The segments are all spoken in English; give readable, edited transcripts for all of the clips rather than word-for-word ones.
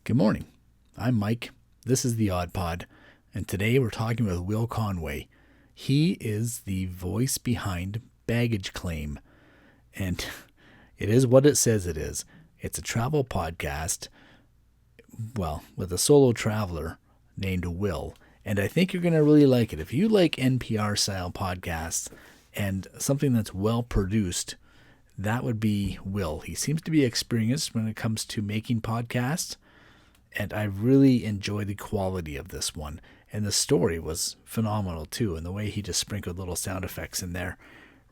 Good morning. I'm Mike. This is the Odd Pod, and today we're talking with Will Conway. He is the voice behind Baggage Claim, and it is what it says it is. It's a travel podcast, well, with a solo traveler named Will, and I think you're going to really like it. If you like NPR-style podcasts and something that's well-produced, that would be Will. He seems to be experienced when it comes to making podcasts, and I really enjoy the quality of this one. And the story was phenomenal too, and the way he just sprinkled little sound effects in there.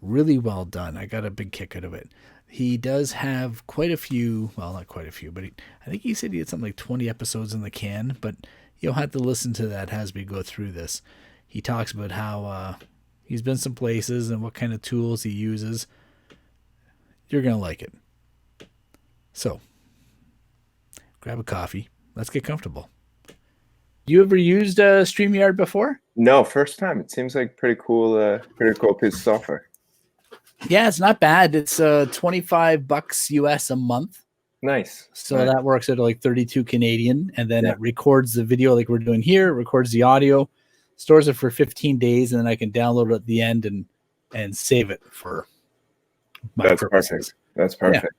Really well done. I got a big kick out of it. He does have quite a few, well, not quite a few, but I think he said he had something like 20 episodes in the can, but you'll have to listen to that as we go through this. He talks about how he's been some places and what kind of tools he uses. You're going to like it. So, grab a coffee. Let's get comfortable. You ever used Streamyard before? No, first time. It seems like pretty cool piece of software. Yeah, it's not bad. It's $25 US a month. Nice. So nice. That works at like 32 Canadian, and then it records the video like we're doing here. It records the audio, stores it for 15 days, and then I can download it at the end and save it for my purposes. That's perfect.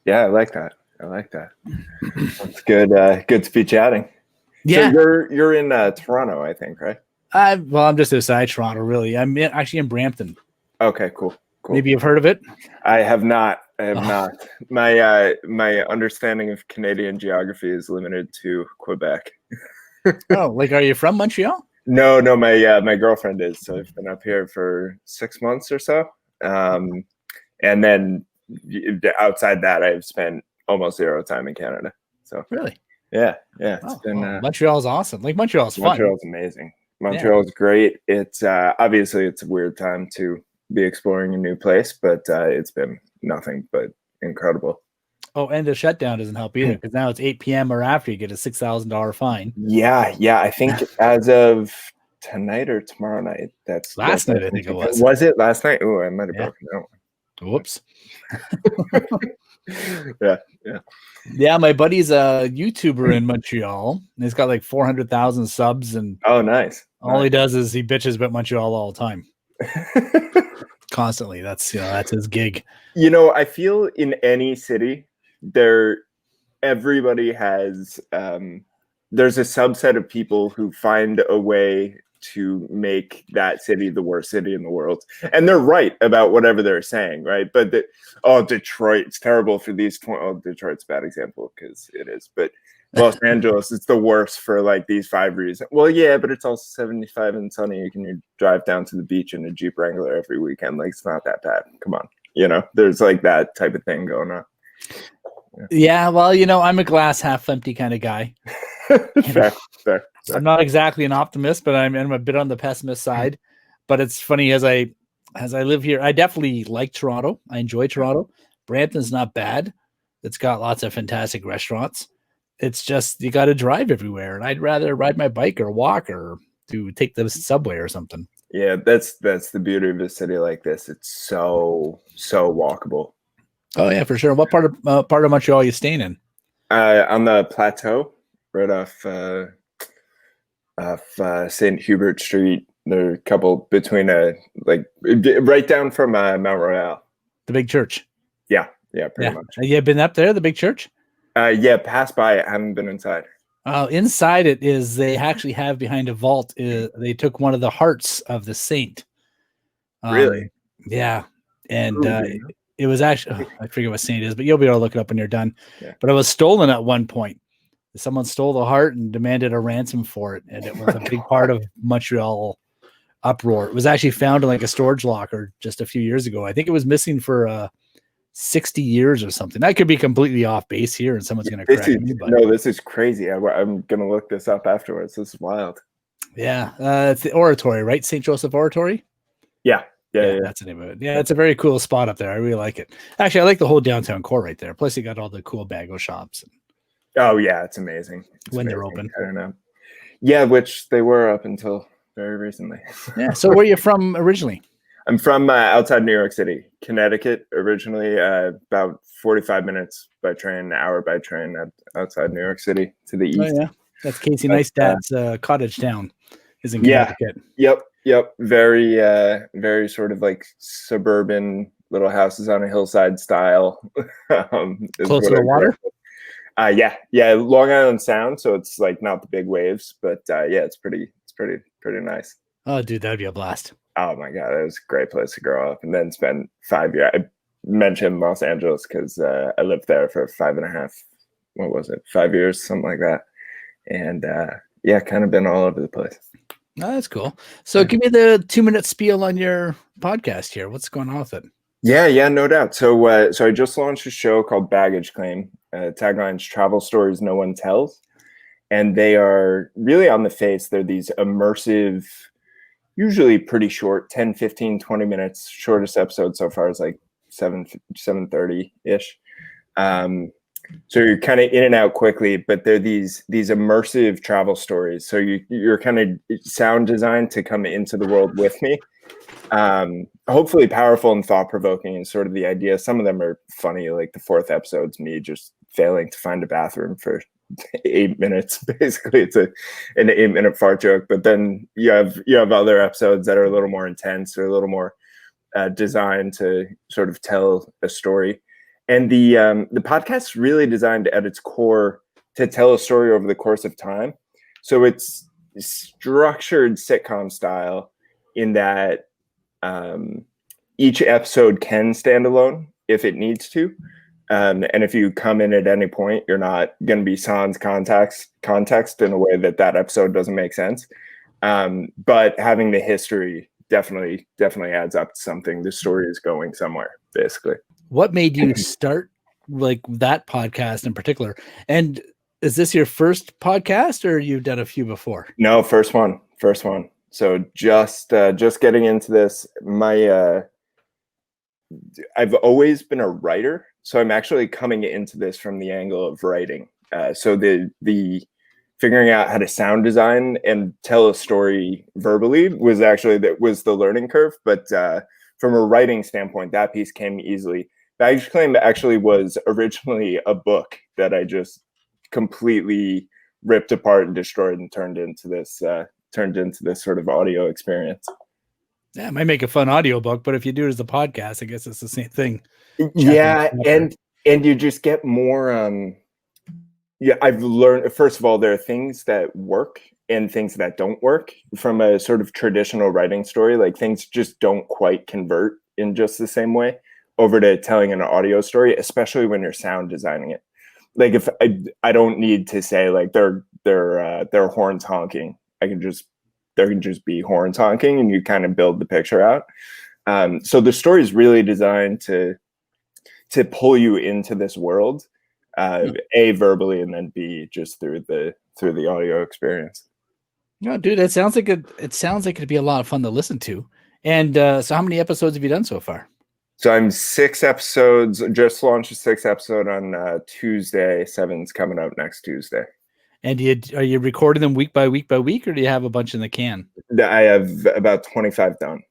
Yeah, I like that. That's good. Good to be chatting. Yeah. So you're in Toronto, I think, right? Well, I'm just outside Toronto, really. I'm actually in Brampton. Okay, cool. Maybe you've heard of it. I have not. Not. My understanding of Canadian geography is limited to Quebec. Oh, like, are you from Montreal? No. My girlfriend is. So I've been up here for 6 months or so, and then outside that, I've spent almost zero time in Canada. So really, yeah. It's been Montreal's awesome. Like Montreal's fun. Montreal's amazing. Montreal's great. It's obviously it's a weird time to be exploring a new place, but it's been nothing but incredible. Oh, and the shutdown doesn't help either, because now it's 8 p.m. or after you get a $6,000 fine. Yeah. I think as of tonight or tomorrow night. That's last night. I think it was. Was it last night? Oh, I might have broken that one. Whoops. Yeah. My buddy's a YouTuber in Montreal, and he's got like 400,000 subs, and nice. All he does is he bitches about Montreal all the time. Constantly. That's his gig. I feel in any city everybody has there's a subset of people who find a way to make that city the worst city in the world, and they're right about whatever they're saying, right? But Detroit, it's terrible for these Detroit's a bad example because it is, but Los Angeles, it's the worst for like these 5 reasons. Well, yeah, but it's also 75 and sunny. You can drive down to the beach in a Jeep Wrangler every weekend. Like, it's not that bad. Come on. There's like that type of thing going on. Yeah, well, I'm a glass half empty kind of guy. Fair. I'm not exactly an optimist, but I'm a bit on the pessimist side. But it's funny, as I live here, I definitely like Toronto. I enjoy Toronto. Brampton's not bad. It's got lots of fantastic restaurants. It's just you got to drive everywhere, and I'd rather ride my bike or walk or take the subway or something. Yeah, that's the beauty of a city like this. It's so walkable. Oh yeah, for sure. What part of Montreal are you staying in? On the plateau, right off St. Hubert Street. There are a couple between right down from Mount Royal. The big church. Yeah, pretty much. Have you been up there, the big church? Passed by it. Haven't been inside. Inside it is, they actually have behind a vault. They took one of the hearts of the saint. Really? Yeah, and it was actually I forget what saint it is, but you'll be able to look it up when you're done. Yeah. But it was stolen at one point. Someone stole the heart and demanded a ransom for it, and it was a big part of Montreal uproar. It was actually found in like a storage locker just a few years ago. I think it was missing for 60 years or something. I could be completely off base here, and someone's going to correct me. No, this is crazy. I'm going to look this up afterwards. This is wild. Yeah, it's the Oratory, right? St. Joseph Oratory? Yeah. That's the name of it. Yeah, it's a very cool spot up there. I really like it. Actually, I like the whole downtown core right there. Plus, you got all the cool bago shops. Oh, yeah, it's amazing. They're open. I don't know. Yeah, which they were up until very recently. Yeah, so where are you from originally? I'm from outside New York City, Connecticut, originally. About 45 minutes by train, an hour by train outside New York City to the east. Oh, yeah. That's Casey Neistat's cottage town is in Yeah. Connecticut. Yep. Very sort of like suburban little houses on a hillside style. Close to the water? Yeah. Long Island Sound, so it's like not the big waves, but yeah, it's pretty nice. Oh, dude, that'd be a blast. Oh my God, it was a great place to grow up, and then spend 5 years. I mentioned Los Angeles because I lived there for 5.5. What was it? 5 years, something like that. And yeah, kind of been all over the place. Oh, that's cool. So give me the 2-minute spiel on your podcast here. What's going on with it? Yeah, no doubt. So I just launched a show called Baggage Claim. Tagline's travel stories no one tells. And they are really on the face. They're these immersive, usually pretty short, 10, 15, 20 minutes. Shortest episode so far is like 7:30-ish. So you're kind of in and out quickly, but they're these immersive travel stories. So you're kind of sound designed to come into the world with me. Hopefully powerful and thought-provoking is sort of the idea. Some of them are funny, like the 4th episode's me just failing to find a bathroom for 8 minutes. Basically, it's an 8-minute fart joke. But then you have other episodes that are a little more intense or a little more designed to sort of tell a story. And the podcast is really designed at its core to tell a story over the course of time. So it's structured sitcom style in that each episode can stand alone if it needs to. And if you come in at any point, you're not going to be sans context in a way that episode doesn't make sense. But having the history definitely adds up to something. The story is going somewhere, basically. What made you start like that podcast in particular? And is this your first podcast, or you've done a few before? No, first one. So just getting into this. I've always been a writer, so I'm actually coming into this from the angle of writing. So the figuring out how to sound design and tell a story verbally was the learning curve. But from a writing standpoint, that piece came easily. Baggage Claim actually was originally a book that I just completely ripped apart and destroyed and turned into this sort of audio experience. Yeah, it might make a fun audiobook, but if you do it as a podcast, I guess it's the same thing. Yeah, and you just get more I've learned, first of all, there are things that work and things that don't work from a sort of traditional writing story. Like things just don't quite convert in just the same way over to telling an audio story, especially when you're sound designing it. Like if I don't need to say like they're horns honking. There can just be horns honking, and you kind of build the picture out. So the story is really designed to pull you into this world, A, verbally, and then B, just through the audio experience. No, dude, it sounds like it'd be a lot of fun to listen to. And so how many episodes have you done so far? So I'm 6 episodes, just launched a 6th episode on Tuesday. 7's coming up next Tuesday. And are you recording them week by week, or do you have a bunch in the can? I have about 25 done.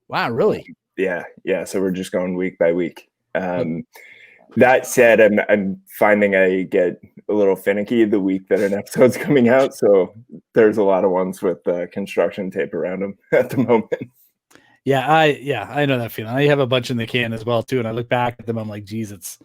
Wow, really? Yeah. So we're just going week by week. That said, I'm finding I get a little finicky the week that an episode's coming out. So there's a lot of ones with construction tape around them at the moment. Yeah, I know that feeling. I have a bunch in the can as well too, and I look back at them, I'm like, geez, it's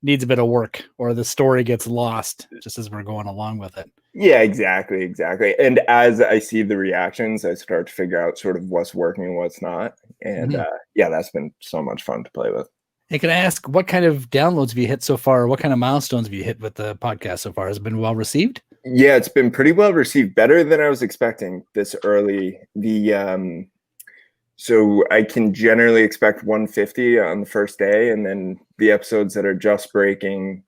needs a bit of work, or the story gets lost just as we're going along with it. Yeah, exactly. And as I see the reactions, I start to figure out sort of what's working and what's not. And that's been so much fun to play with. Hey, can I ask what kind of downloads have you hit so far? What kind of milestones have you hit with the podcast so far? Has it been well received? Yeah, it's been pretty well received, better than I was expecting this early. So I can generally expect 150 on the first day, and then the episodes that are just breaking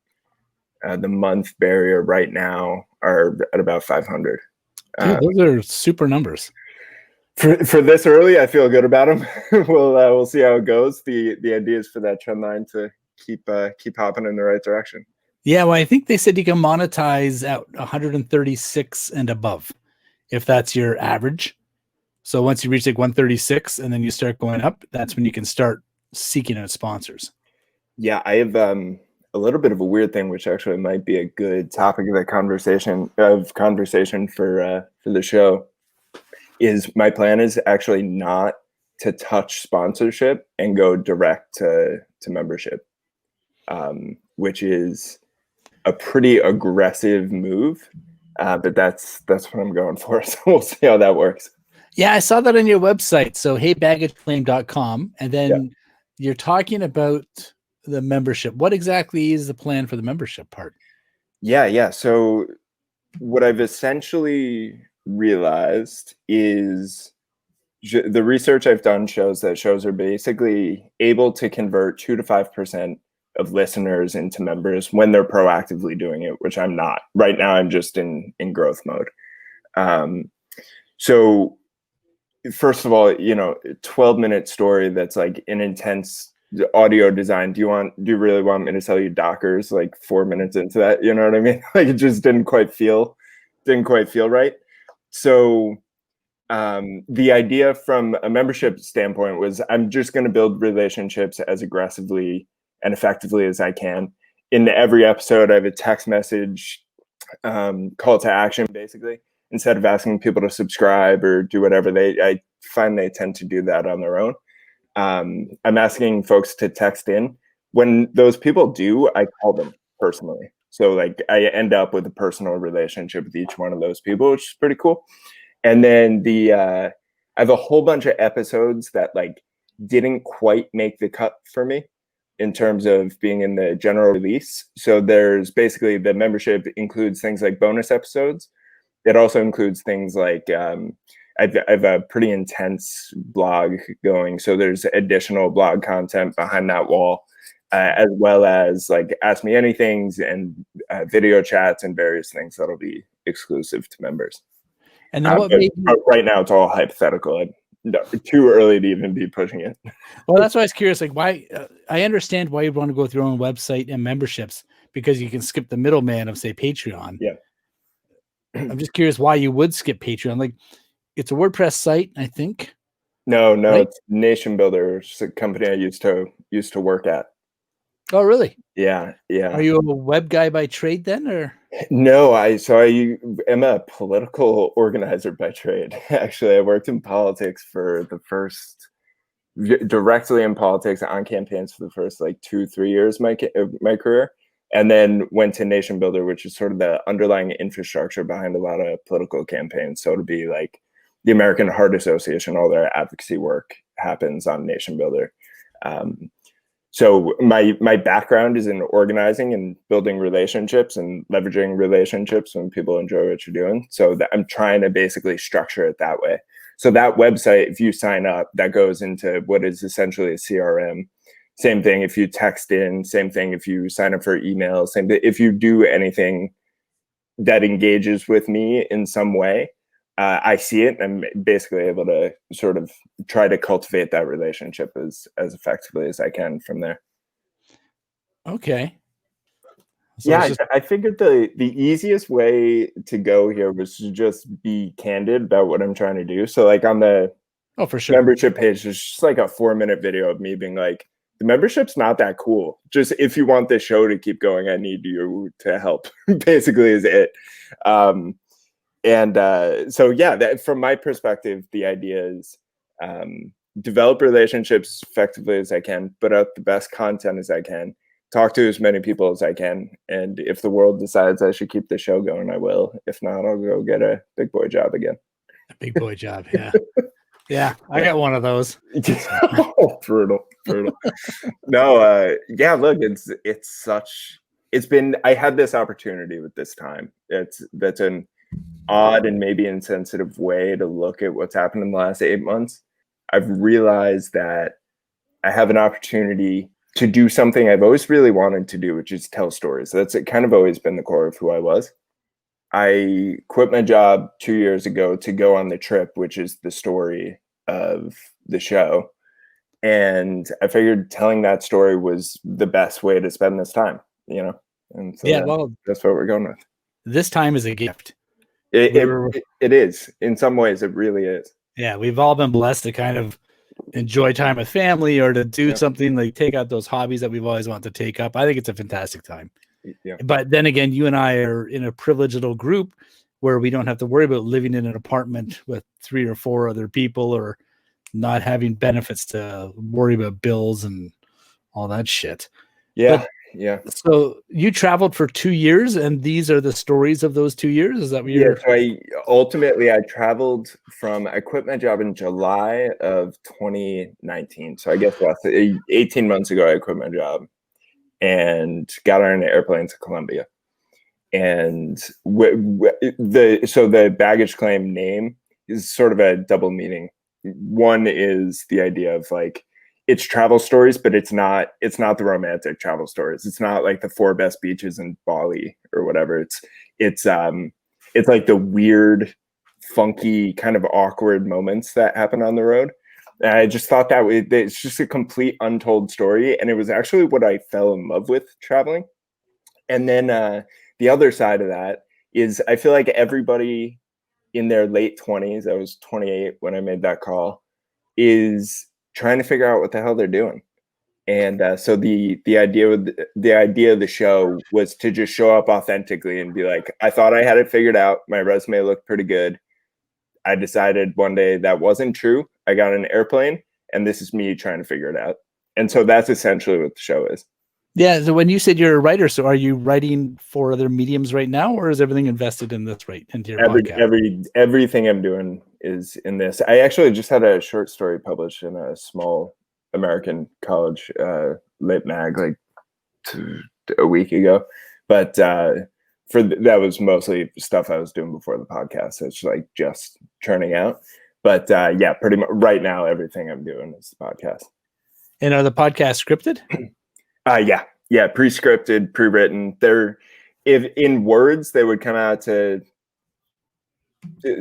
the month barrier right now are at about 500. Dude, those are super numbers. For this early, I feel good about them. We'll see how it goes. The idea is for that trend line to keep hopping in the right direction. Yeah, well, I think they said you can monetize at 136 and above, if that's your average. So once you reach like 136 and then you start going up, that's when you can start seeking out sponsors. Yeah, I have a little bit of a weird thing, which actually might be a good topic of conversation for the show. Is my plan is actually not to touch sponsorship and go direct to membership, which is a pretty aggressive move, but that's what I'm going for. So we'll see how that works. Yeah, I saw that on your website. So heybagageclaim.com, and then you're talking about the membership. What exactly is the plan for the membership part? Yeah. So what I've essentially realized is the research I've done shows that shows are basically able to convert 2 to 5% of listeners into members when they're proactively doing it, which I'm not. Right now, I'm just in growth mode. So first of all, 12-minute story that's like an intense audio design. Do you really want me to sell you Dockers like 4 minutes into that? You know what I mean? Like it just didn't quite feel right. So the idea from a membership standpoint was I'm just going to build relationships as aggressively and effectively as I can. In every episode, I have a text message call to action, basically. Instead of asking people to subscribe or do whatever, I find they tend to do that on their own. I'm asking folks to text in. When those people do, I call them personally. So like I end up with a personal relationship with each one of those people, which is pretty cool. And then I have a whole bunch of episodes that like didn't quite make the cut for me in terms of being in the general release. So there's basically the membership includes things like bonus episodes. It also includes things like I have a pretty intense blog going. So there's additional blog content behind that wall, as well as like Ask Me Anythings and video chats and various things that'll be exclusive to members. And then but right now it's all hypothetical. Too early to even be pushing it. Well, that's why I was curious. Like, why? I understand why you'd want to go with your own website and memberships because you can skip the middleman of, say, Patreon. Yeah. I'm just curious why you would skip Patreon. Like, it's a WordPress site, I think. No, right? It's Nation Builder. It's a company I used to work at. Oh, really? Yeah. Are you a web guy by trade then, or? No, I am a political organizer by trade. Actually, I worked in politics for directly in politics on campaigns for the first like 2-3 years of my career, and then went to Nation Builder, which is sort of the underlying infrastructure behind a lot of political campaigns. So to be like the American Heart Association, all their advocacy work happens on Nation Builder. So my background is in organizing and building relationships and leveraging relationships when people enjoy what you're doing. So I'm trying to basically structure it that way. So that website, if you sign up, that goes into what is essentially a CRM. Same thing if you text in, same thing if you sign up for email, same thing if you do anything that engages with me in some way. I see it and I'm basically able to sort of try to cultivate that relationship as effectively as I can from there. Okay. So yeah, I figured the easiest way to go here was to just be candid about what I'm trying to do. So like on the for sure membership page, there's just like a 4-minute video of me being like, the membership's not that cool. Just if you want this show to keep going, I need you to help, basically is it. So yeah, from my perspective, the idea is develop relationships as effectively as I can, put out the best content as I can, talk to as many people as I can. And if the world decides I should keep the show going, I will. If not, I'll go get a big boy job again. A big boy job, yeah. Yeah, I got one of those. Oh, brutal. No, yeah, look, I had this opportunity with this time. That's an odd and maybe insensitive way to look at what's happened in the last 8 months. I've realized that I have an opportunity to do something I've always really wanted to do, which is tell stories. That's kind of always been the core of who I was. I quit my job 2 years ago to go on the trip, which is the story of the show. And I figured telling that story was the best way to spend this time, And so that's what we're going with. This time is a gift. It is. In some ways, it really is. Yeah, we've all been blessed to kind of enjoy time with family or to do something like take out those hobbies that we've always wanted to take up. I think it's a fantastic time. Yeah. But then again, you and I are in a privileged little group where we don't have to worry about living in an apartment with 3 or 4 other people or not having benefits to worry about bills and all that shit. Yeah. But, yeah. So you traveled for 2 years, and these are the stories of those 2 years? Is that what you're... So I traveled I quit my job in July of 2019. So I guess 18 months ago, I quit my job and got on an airplane to Colombia. And the baggage claim name is sort of a double meaning. One is the idea of like, it's travel stories, but it's not the romantic travel stories. It's not like the 4 best beaches in Bali or whatever. It's like the weird, funky, kind of awkward moments that happen on the road. And I just thought that it's just a complete untold story. And it was actually what I fell in love with traveling. And then the other side of that is I feel like everybody in their late 20s, I was 28 when I made that call, is trying to figure out what the hell they're doing. And so the idea of the show was to just show up authentically and be like, I thought I had it figured out. My resume looked pretty good. I decided one day that wasn't true. I got on an airplane, and this is me trying to figure it out. And so that's essentially what the show is. Yeah. So when you said you're a writer, so are you writing for other mediums right now, or is everything invested in this into your podcast? Everything I'm doing is in this. I actually just had a short story published in a small American college lit mag like a week ago, but that was mostly stuff I was doing before the podcast. So it's like just churning out. But yeah, pretty much right now, everything I'm doing is the podcast. And are the podcasts scripted? Yeah, pre-scripted, pre-written. If in words, they would come out to,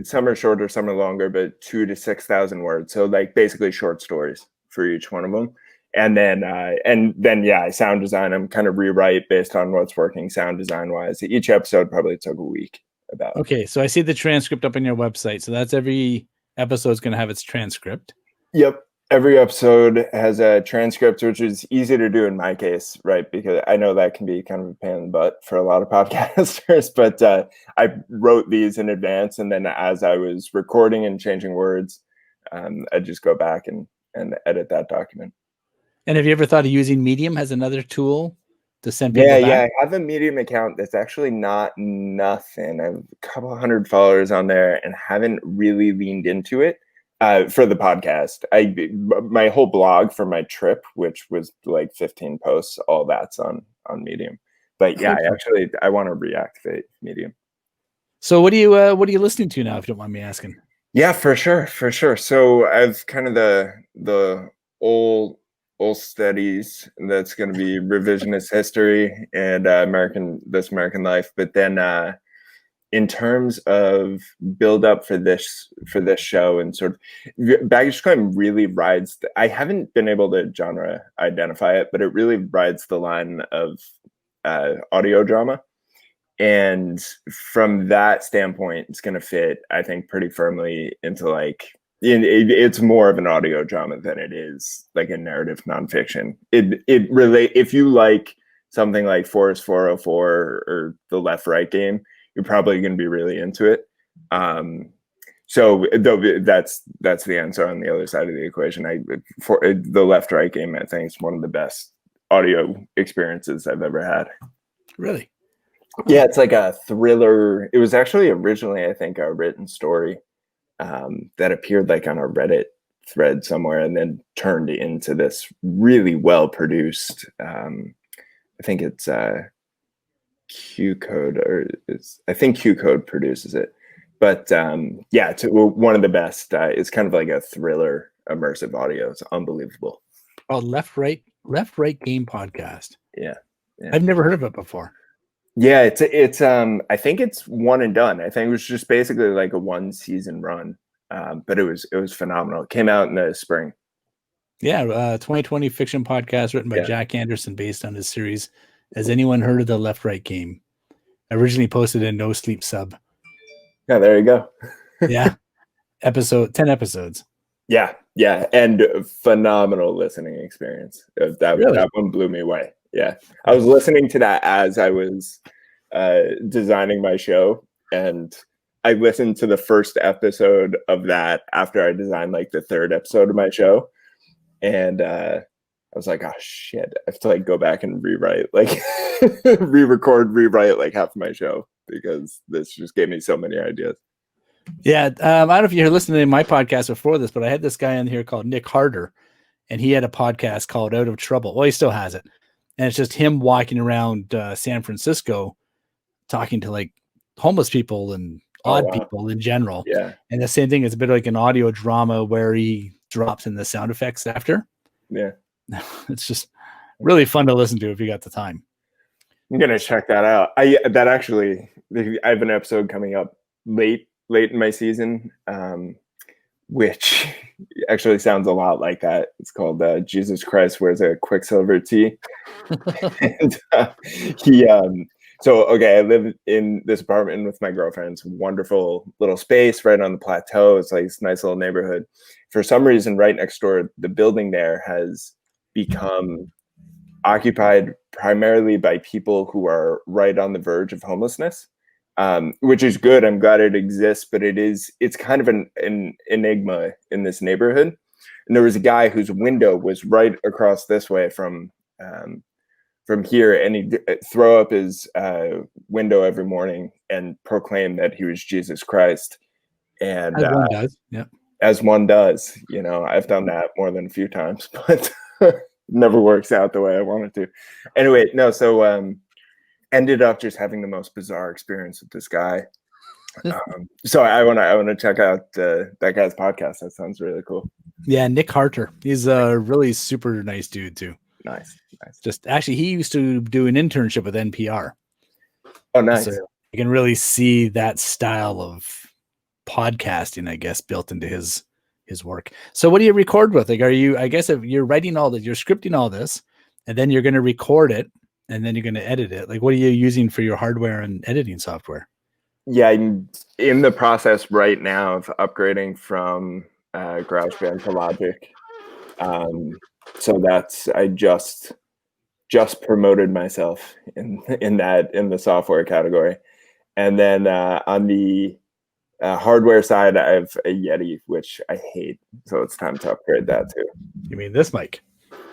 some are shorter, some are longer, but 2,000 to 6,000 words. So like basically short stories for each one of them. And then I sound design them, kind of rewrite based on what's working sound design wise. Each episode probably took a week about. Okay, so I see the transcript up on your website. So that's every episode is going to have its transcript. Yep. Every episode has a transcript, which is easy to do in my case, right? Because I know that can be kind of a pain in the butt for a lot of podcasters, but I wrote these in advance. And then as I was recording and changing words, I just go back and edit that document. And have you ever thought of using Medium as another tool to send people back? Yeah, I have a Medium account that's actually not nothing. I have a couple hundred followers on there and haven't really leaned into it. For the podcast, my whole blog for my trip, which was like 15 posts, all that's on Medium. But yeah, I want to reactivate Medium. So what are you listening to now, if you don't mind me asking? Yeah, for sure. So I've kind of the old studies that's going to be revisionist history and American life, but then in terms of build up for this show and sort of baggage claim really rides I haven't been able to genre identify it, but it really rides the line of audio drama. And from that standpoint, it's going to fit, I think, pretty firmly into like, it's more of an audio drama than it is like a narrative nonfiction. If you like something like Forest 404 or the Left Right Game, you're probably going to be really into it. So that's the answer on the other side of the equation. For the Left Right Game, I think it's one of the best audio experiences I've ever had. Really? Yeah, it's like a thriller. It was actually originally, I think, a written story that appeared like on a Reddit thread somewhere and then turned into this really well produced. I think it's Q Code, I think Q Code produces it, but yeah, it's one of the best. It's kind of like a thriller, immersive audio. It's unbelievable. Oh, Left Right Game podcast. Yeah, I've never heard of it before. Yeah, it's I think it's one and done. I think it was just basically like a 1-season run, but it was phenomenal. It came out in the spring. Yeah, 2020 fiction podcast written by Jack Anderson based on his series. Has anyone heard of the Left Right Game? Originally posted in No Sleep Sub. Yeah, there you go. Yeah. 10 episodes. Yeah, and phenomenal listening experience. That one blew me away. Yeah, I was listening to that as I was designing my show, and I listened to the first episode of that after I designed like the third episode of my show, and I was like, oh shit, I have to like go back and rewrite, like re-record, rewrite like half of my show because this just gave me so many ideas. Yeah, I don't know if you're listening to my podcast before this, but I had this guy on here called Nick Harder, and he had a podcast called Out of Trouble. Well, he still has it, and it's just him walking around San Francisco talking to like homeless people and odd people in general. Yeah, and the same thing. It's a bit like an audio drama where he drops in the sound effects after. Yeah, it's just really fun to listen to if you got the time. I'm gonna check that out. I have an episode coming up late in my season, which actually sounds a lot like that. It's called Jesus Christ Wears a Quicksilver Tee. And I live in this apartment with my girlfriend. It's a wonderful little space right on the plateau. It's like this nice little neighborhood. For some reason, right next door, the building there has become occupied primarily by people who are right on the verge of homelessness. Which is good. I'm glad it exists, but it's kind of an enigma in this neighborhood. And there was a guy whose window was right across this way from here, and he'd throw up his window every morning and proclaim that he was Jesus Christ. And as one does, yeah. As one does, I've done that more than a few times, but it never works out the way I want it to. Anyway, no, so ended up just having the most bizarre experience with this guy. So I want to check out that guy's podcast. That sounds really cool. Yeah, Nick Harter. He's a really super nice dude too. Nice. Just actually, he used to do an internship with NPR. Oh, nice. So you can really see that style of podcasting, I guess, built into his work. So what do you record with? Like, I guess if you're writing all that, you're scripting all this, and then you're going to record it, and then you're going to edit it. Like, what are you using for your hardware and editing software? Yeah, I'm in the process right now of upgrading from GarageBand to Logic. So I just promoted myself in the software category. And then on the hardware side, I have a Yeti, which I hate. So it's time to upgrade that too. You mean this mic?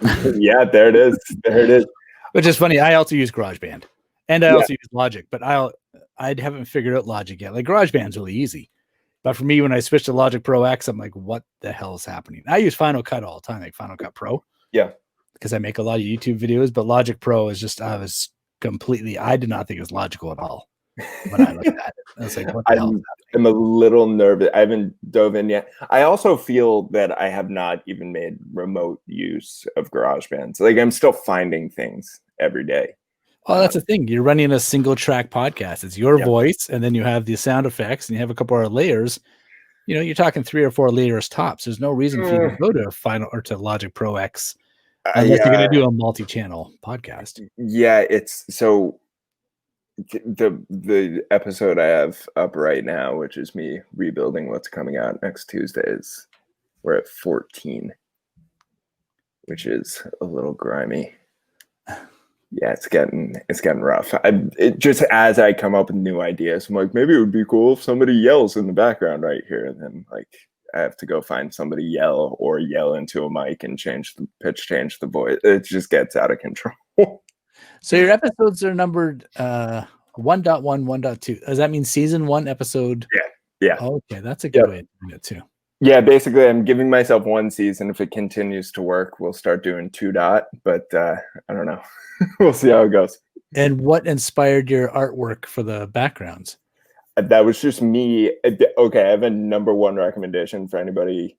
Yeah, there it is. Which is funny. I also use GarageBand, and I also use Logic, but I haven't figured out Logic yet. Like, GarageBand's really easy, but for me, when I switch to Logic Pro X, I'm like, what the hell is happening? I use Final Cut all the time, like Final Cut Pro. Yeah, because I make a lot of YouTube videos, but Logic Pro is just I did not think it was logical at all when I looked at it. I was like, what the hell is happening? I'm a little nervous. I haven't dove in yet. I also feel that I have not even made remote use of GarageBand. So like, I'm still finding things every day. Well, that's the thing. You're running a single track podcast. It's your voice, and then you have the sound effects, and you have a couple of layers. You're talking 3 or 4 layers tops. There's no reason for you to go to Final or to Logic Pro X unless you're going to do a multi-channel podcast. Yeah, it's so. The episode I have up right now, which is me rebuilding what's coming out next Tuesday, we're at 14, which is a little grimy. Yeah, it's getting rough. Just as I come up with new ideas, I'm like, maybe it would be cool if somebody yells in the background right here, and then like I have to go find somebody yell into a mic and change the pitch, change the voice. It just gets out of control. So your episodes are numbered 1.1, 1.2. Does that mean season 1 episode? Yeah. Oh, okay, that's a good way of doing it too. Yeah, basically, I'm giving myself 1 season. If it continues to work, we'll start doing 2. But I don't know. We'll see how it goes. And what inspired your artwork for the backgrounds? That was just me. Okay, I have a number 1 recommendation for anybody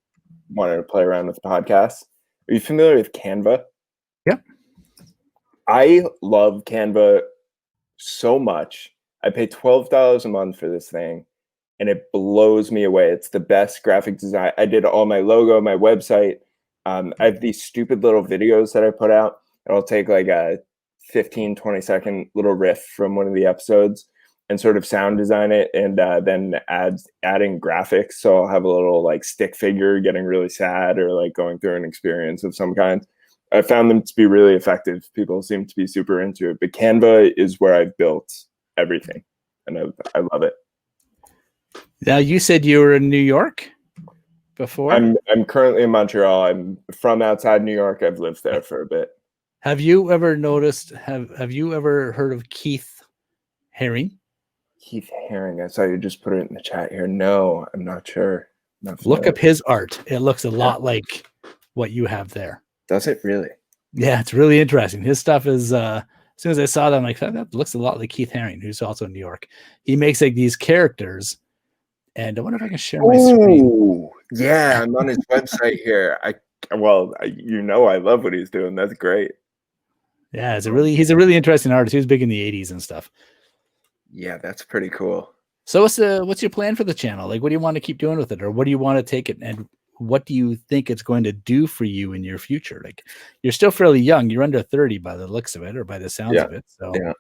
wanting to play around with the podcast. Are you familiar with Canva? Yep. I love Canva so much. I pay $12 a month for this thing, and it blows me away. It's the best graphic design. I did all my logo, my website. I have these stupid little videos that I put out. It'll take like a 15, 20-second little riff from one of the episodes, and sort of sound design it, and then adding graphics. So I'll have a little like stick figure getting really sad or like going through an experience of some kind. I found them to be really effective. People seem to be super into it. But Canva is where I've built everything, and I love it. Now, you said you were in New York before? I'm currently in Montreal. I'm from outside New York. I've lived there for a bit. Have you ever noticed, have you ever heard of Keith Haring? Keith Haring. I saw you just put it in the chat here. No, I'm not sure. Look up his art. It looks a lot like what you have there. Does it really? Yeah, it's really interesting. His stuff is, as soon as I saw that, I'm like, that looks a lot like Keith Haring, who's also in New York. He makes like these characters, and I wonder if I can share my screen. Yeah, I'm on his website here. I love what he's doing. That's great. Yeah, he's a really interesting artist. He was big in the 80s and stuff. Yeah, that's pretty cool. So what's your plan for the channel? Like, what do you want to keep doing with it, or what do you want to take it, and what do you think it's going to do for you in your future? Like, you're still fairly young. You're under 30 by the looks of it, or by the sounds of it. So yeah,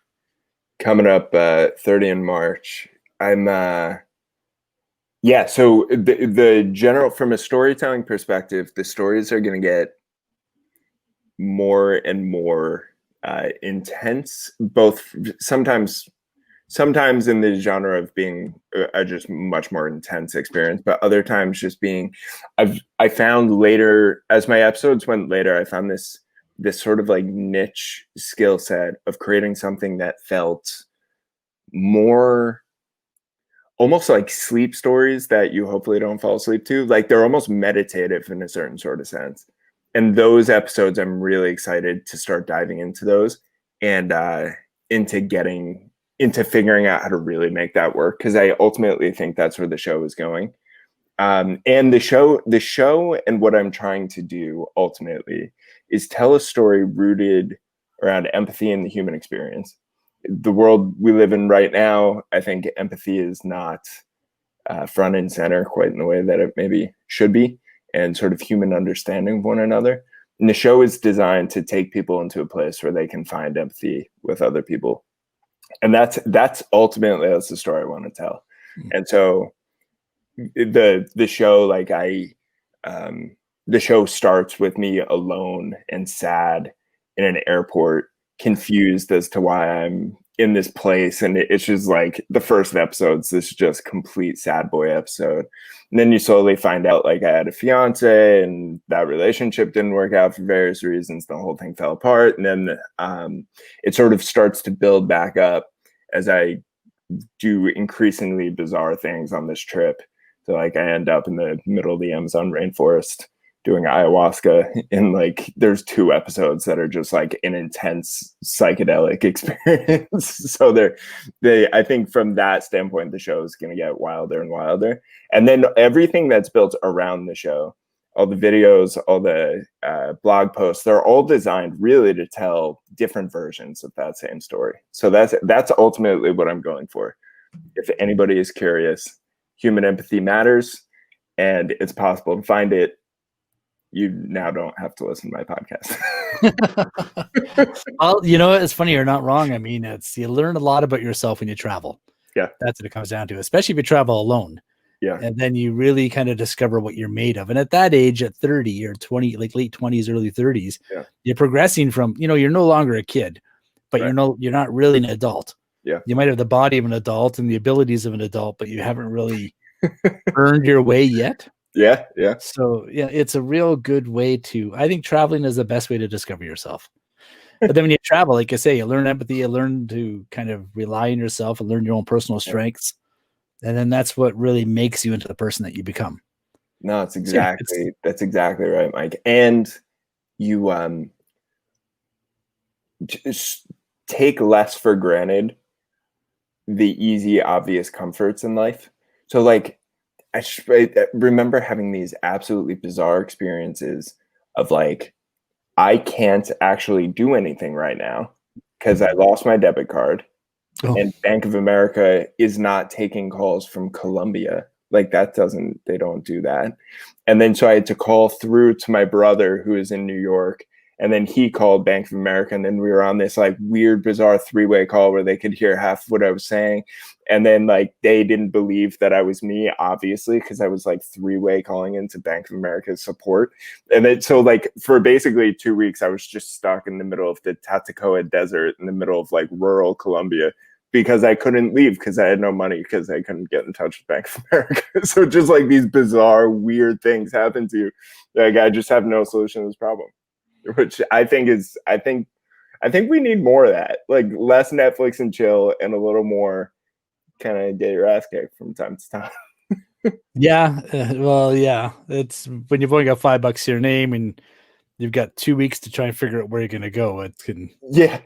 coming up 30 in March. I'm so the general, from a storytelling perspective, the stories are going to get more and more intense, both sometimes in the genre of being a just much more intense experience, but other times just being, I found later, as my episodes went later, I found this sort of like niche skill set of creating something that felt more almost like sleep stories that you hopefully don't fall asleep to. Like, they're almost meditative in a certain sort of sense. And those episodes, I'm really excited to start diving into those and into figuring out how to really make that work, because I ultimately think that's where the show is going. And the show and what I'm trying to do ultimately is tell a story rooted around empathy and the human experience. The world we live in right now, I think empathy is not front and center quite in the way that it maybe should be, and sort of human understanding of one another. And the show is designed to take people into a place where they can find empathy with other people. And that's ultimately, that's the story I want to tell. And so the show, like the show starts with me alone and sad in an airport, confused as to why I'm in this place. And it's just like the first episode's this just complete sad boy episode. And then you slowly find out, like, I had a fiance and that relationship didn't work out for various reasons. The whole thing fell apart. And then it sort of starts to build back up as I do increasingly bizarre things on this trip. So like I end up in the middle of the Amazon rainforest doing ayahuasca, and like there's 2 episodes that are just like an intense psychedelic experience. So I think from that standpoint, the show is going to get wilder and wilder. And then everything that's built around the show, all the videos, all the blog posts, they're all designed really to tell different versions of that same story. So that's ultimately what I'm going for. If anybody is curious, human empathy matters, and it's possible to find it. You now don't have to listen to my podcast. Well, you know, it's funny, you're not wrong. I mean, you learn a lot about yourself when you travel. Yeah. That's what it comes down to, especially if you travel alone. Yeah. And then you really kind of discover what you're made of. And at that age, at 30 or 20, like late 20s, early 30s, you're progressing from, you're no longer a kid, but you're not really an adult. Yeah. You might have the body of an adult and the abilities of an adult, but you haven't really earned your way yet. Yeah. Yeah. So yeah, it's a real good way I think traveling is the best way to discover yourself. But then when you travel, like I say, you learn empathy, you learn to kind of rely on yourself and learn your own personal strengths. And then that's what really makes you into the person that you become. No, that's exactly right, Mike. And you just take less for granted the easy, obvious comforts in life. So like, I remember having these absolutely bizarre experiences of like, I can't actually do anything right now because I lost my debit card. And Bank of America is not taking calls from Colombia. Like they don't do that. And then so I had to call through to my brother who is in New York, and then he called Bank of America, and then we were on this like weird, bizarre 3-way call where they could hear half of what I was saying. And then like they didn't believe that I was me, obviously, because I was like three-way calling into Bank of America's support. And then so like for basically 2 weeks, I was just stuck in the middle of the Tatacoa Desert in the middle of like rural Colombia because I couldn't leave because I had no money because I couldn't get in touch with Bank of America. So just like these bizarre, weird things happen to you. Like I just have no solution to this problem, which I think we need more of that. Like less Netflix and chill and a little more kind of get your ass kicked from time to time. Yeah. Well, yeah. It's when you've only got $5 to your name and you've got 2 weeks to try and figure out where you're going to go. It can. Yeah.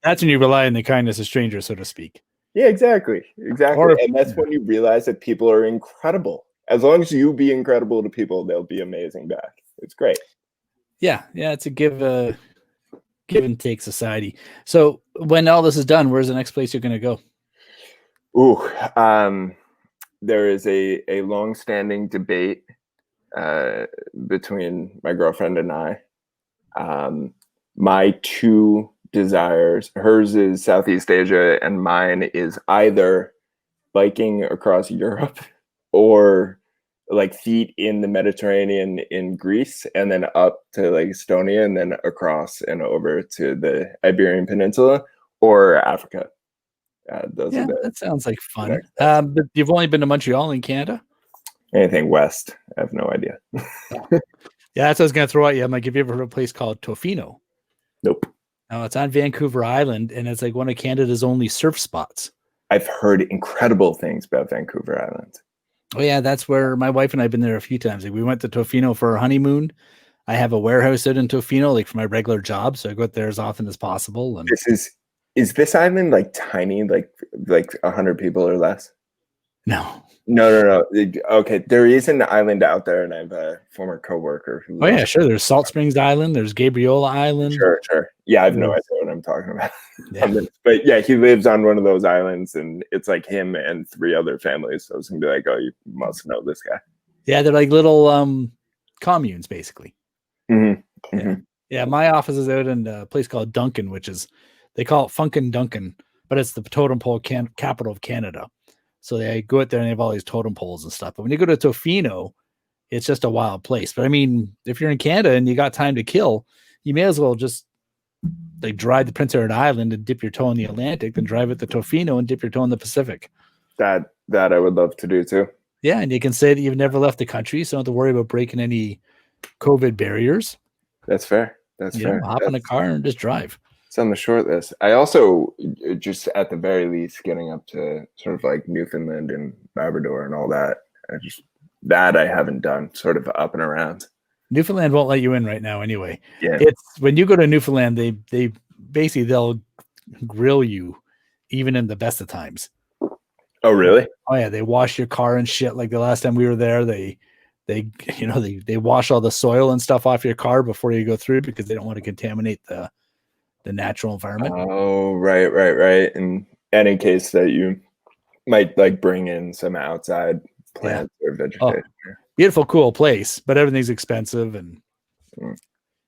That's when you rely on the kindness of strangers, so to speak. Yeah, exactly. And that's when you realize that people are incredible. As long as you be incredible to people, they'll be amazing back. It's great. Yeah. It's a give and take society. So when all this is done, where's the next place you're going to go? There is a long-standing debate between my girlfriend and I. My two desires, hers is Southeast Asia and mine is either biking across Europe or like feet in the Mediterranean in Greece and then up to like Estonia and then across and over to the Iberian Peninsula or Africa. That sounds like fun. But you've only been to Montreal in Canada? Anything west, I have no idea. Yeah, that's what I was going to throw at you. I'm like, have you ever heard of a place called Tofino? Nope. No, it's on Vancouver Island, and it's like one of Canada's only surf spots. I've heard incredible things about Vancouver Island. Oh, yeah, that's where my wife and I have been there a few times. Like, we went to Tofino for our honeymoon. I have a warehouse out in Tofino, like for my regular job, so I go out there as often as possible. And is this island like tiny, like 100 people or less? No. Okay, there is an island out there, and I have a former coworker who. Oh yeah, sure. There's Salt Springs Island. There's Gabriola Island. Sure. Yeah, I have no idea what I'm talking about. Yeah. But yeah, he lives on one of those islands, and it's like him and 3 other families. So I was gonna be like, oh, you must know this guy. Yeah, they're like little communes, basically. Mm-hmm. Mm-hmm. Yeah, my office is out in a place called Duncan, which is they call it Funkin' Duncan, but it's the totem pole capital of Canada. So they go out there and they have all these totem poles and stuff. But when you go to Tofino, it's just a wild place. But I mean, if you're in Canada and you got time to kill, you may as well just like drive to Prince Edward Island and dip your toe in the Atlantic, then drive it to Tofino and dip your toe in the Pacific. That I would love to do too. Yeah, and you can say that you've never left the country, so don't have to worry about breaking any COVID barriers. That's fair. That's fair. Hop in a car and just drive. It's on the short list. I also just at the very least getting up to sort of like Newfoundland and Labrador and all that. I haven't done, sort of up and around. Newfoundland won't let you in right now anyway. Yeah. It's when you go to Newfoundland, they basically they'll grill you even in the best of times. Oh really? Oh yeah, they wash your car and shit. Like the last time we were there, they wash all the soil and stuff off your car before you go through because they don't want to contaminate the natural environment. Oh, right. And in case that you might like bring in some outside plants or vegetation. Oh, beautiful, cool place, but everything's expensive. And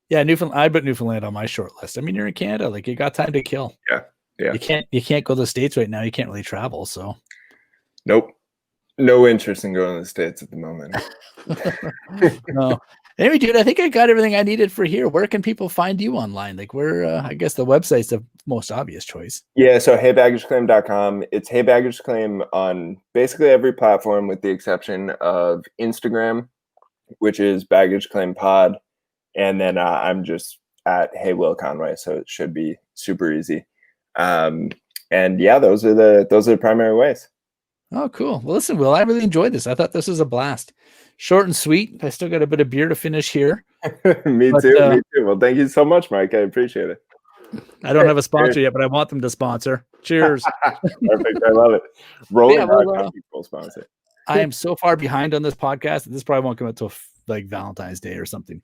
yeah, Newfoundland. I put Newfoundland on my short list. I mean, you're in Canada, like you got time to kill. Yeah. You can't go to the States right now. You can't really travel. So. Nope. No interest in going to the States at the moment. No. Anyway, dude, I think I got everything I needed for here. Where can people find you online? Like I guess the website's the most obvious choice. Yeah, so heybagageclaim.com. It's Hey Baggage Claim on basically every platform with the exception of Instagram, which is Baggage Claim Pod. And then I'm just at Hey Will Conway, so it should be super easy. And yeah, those are the primary ways. Oh, cool. Well, listen, Will, I really enjoyed this. I thought this was a blast. Short and sweet. I still got a bit of beer to finish here. Me too. Well, thank you so much, Mike. I appreciate it. I don't have a sponsor yet, but I want them to sponsor. Cheers. Perfect. I love it. Rolling full sponsor. I am so far behind on this podcast that this probably won't come out till like Valentine's Day or something.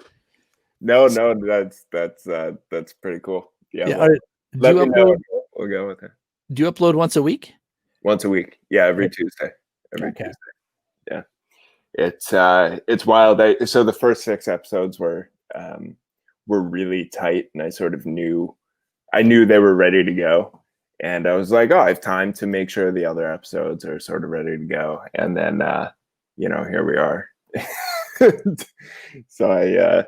No, that's pretty cool. Yeah. Let me know. We'll go with it. Do you upload once a week? Once a week. Yeah, every Tuesday. Tuesday. Yeah. It's wild. So the first 6 episodes were really tight, and I sort of knew they were ready to go. And I was like, oh, I have time to make sure the other episodes are sort of ready to go. And then, here we are. So I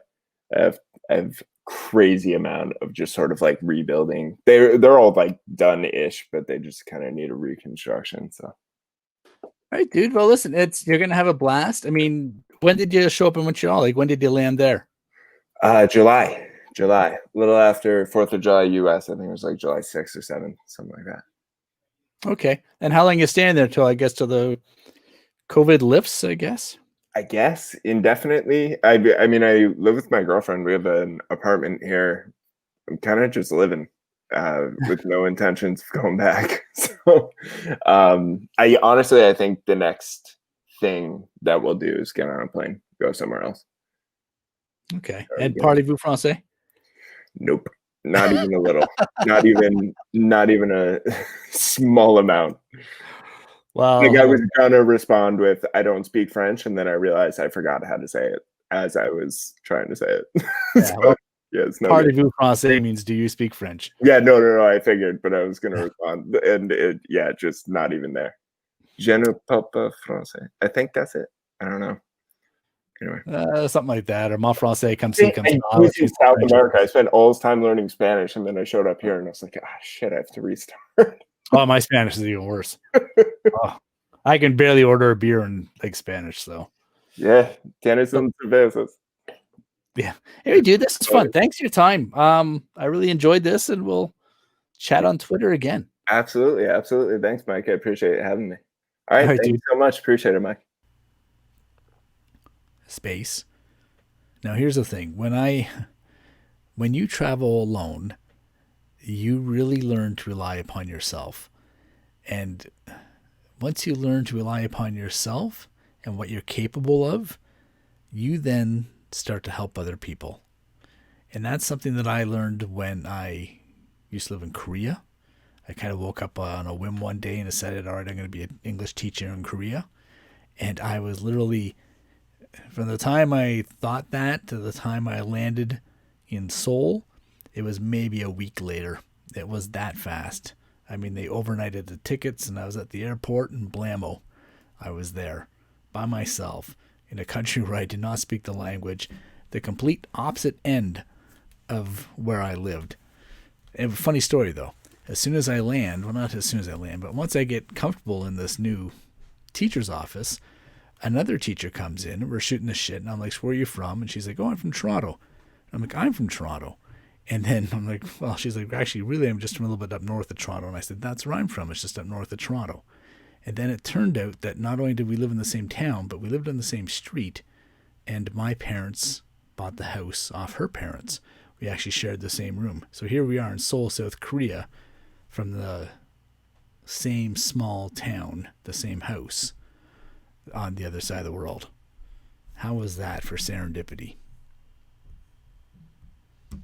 have crazy amount of just sort of like rebuilding. They're all like done-ish, but they just kind of need a reconstruction. So. All right, dude. Well, listen, you're gonna have a blast. I mean, when did you show up in Montreal? Like, when did you land there? July, a little after 4th of July, US. I think it was like July 6th or 7th, something like that. Okay. And how long you staying there till the COVID lifts, I guess? I guess indefinitely. I mean, I live with my girlfriend. We have an apartment here. I'm kind of just living with no intentions of going back. So I think the next thing that we'll do is get on a plane, go somewhere else. Okay. And parlez-vous français? Nope. Not even a little. not even a small amount. Well, like I was gonna respond with "I don't speak French," and then I realized I forgot how to say it as I was trying to say it. Yeah, it's no parlez-vous français means "Do you speak French?" Yeah, no. I figured, but I was gonna respond, and just not even there. Je ne parle pas français. I think that's it. I don't know. Anyway, something like that, or "Ma français comme ci comme ça." In South America, I spent all this time learning Spanish, and then I showed up here, and I was like, shit, I have to restart. Oh, my Spanish is even worse. I can barely order a beer in like Spanish, so. Yeah, tienes un cervezas. Yeah. Hey, dude, this is fun. Thanks for your time. I really enjoyed this, and we'll chat on Twitter again. Absolutely. Thanks, Mike. I appreciate having me. All right, thank you so much. Appreciate it, Mike. Space. Now, here's the thing. When you travel alone, you really learn to rely upon yourself. And once you learn to rely upon yourself and what you're capable of, you then start to help other people. And that's something that I learned when I used to live in Korea. I kind of woke up on a whim one day and decided, all right, I'm going to be an English teacher in Korea. And I was literally, from the time I thought that to the time I landed in Seoul, it was maybe a week later. It was that fast. I mean, they overnighted the tickets, and I was at the airport, and blammo, I was there by myself in a country where I did not speak the language, the complete opposite end of where I lived. And a funny story, though. As soon as I land, well, not as soon as I land, but once I get comfortable in this new teacher's office, another teacher comes in, and we're shooting the shit, and I'm like, so where are you from? And she's like, oh, I'm from Toronto. I'm like, I'm from Toronto. And then I'm like, well, she's like, actually, really, I'm just from a little bit up north of Toronto. And I said, that's where I'm from. It's just up north of Toronto. And then it turned out that not only did we live in the same town, but we lived on the same street. And my parents bought the house off her parents. We actually shared the same room. So here we are in Seoul, South Korea, from the same small town, the same house on the other side of the world. How was that for serendipity?